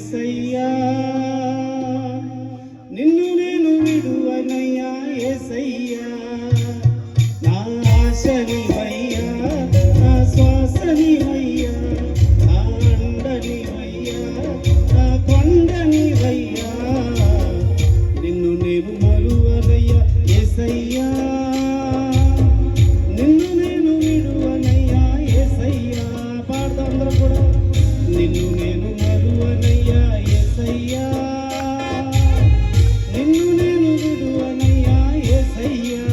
యేసయ్యా నిన్ను నేను విడువనయ్యా యేసయ్యా నా ఆశ నీవయ్యా నా శ్వాస నీవయ్యా నా అండ నీవయ్యా నా కొండ నీవయ్యా నిన్ను నేను మరువనయ్యా యేసయ్యా నిన్ను నేను విడువనయ్యా యేసయ్యా పాడతా అందరూ కూడా నిన్ను నేను మరువనయ్యా యేసయ్యా నిన్ను నేను విడువనయ్యా యేసయ్యా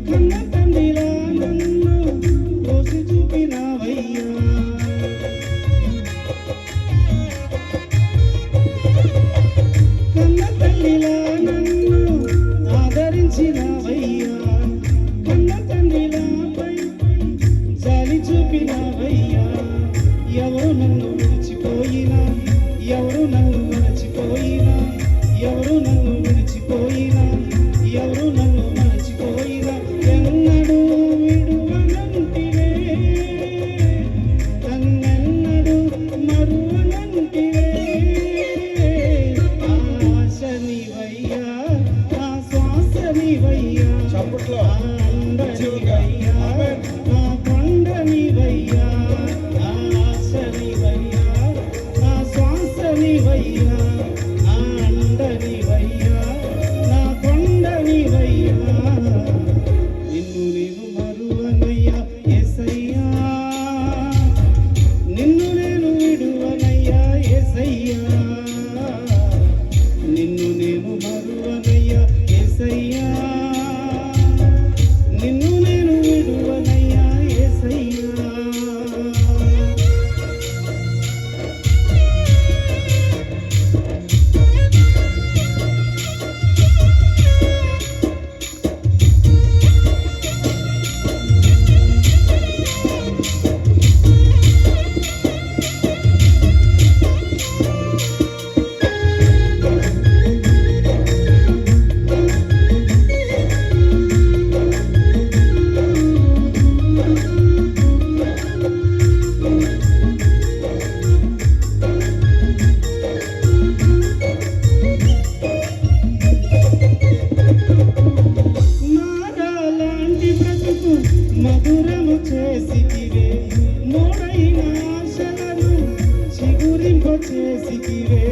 కన్న తండ్రిలా నన్ను పోసి చూపినవయ్యా కన్న తల్లిలా నన్ను ఆదరించినవయ్యా కన్న తండ్రిలా పై జాలి చూపినవయ్యా ఎవరు నన్ను విడిచిపోయినా ఎవరు నన్ను మరచిపోయినా ఎవరు నన్ను విడిచిపోయినా ఎవరు నన్ను మరచిపోయినా ఎన్నడూ విడువనంటివే నన్నెన్నడూ మరువనంటివే ఆశ నీవయ్యా నా శ్వాస నీవయ్యా అండ నీవయ్యా నా కొండ నీవయ్యా ఆశ నీవయ్యా నా శ్వాస నీవయ్యా అండ నీవయ్యా నా కొండ నీవయ్యా నిన్ను నేను మరువనయ్యా యేసయ్యా నిన్ను నేను విడువనయ్యా యేసయ్యా నిన్ను నేను మరువనయ్యా యేసయ్యా నిన్ను నేను విడువనయ్యా యేసయ్యా మధురము చేసితివే మోడైన ఆశలను చిగురింప చేసితివే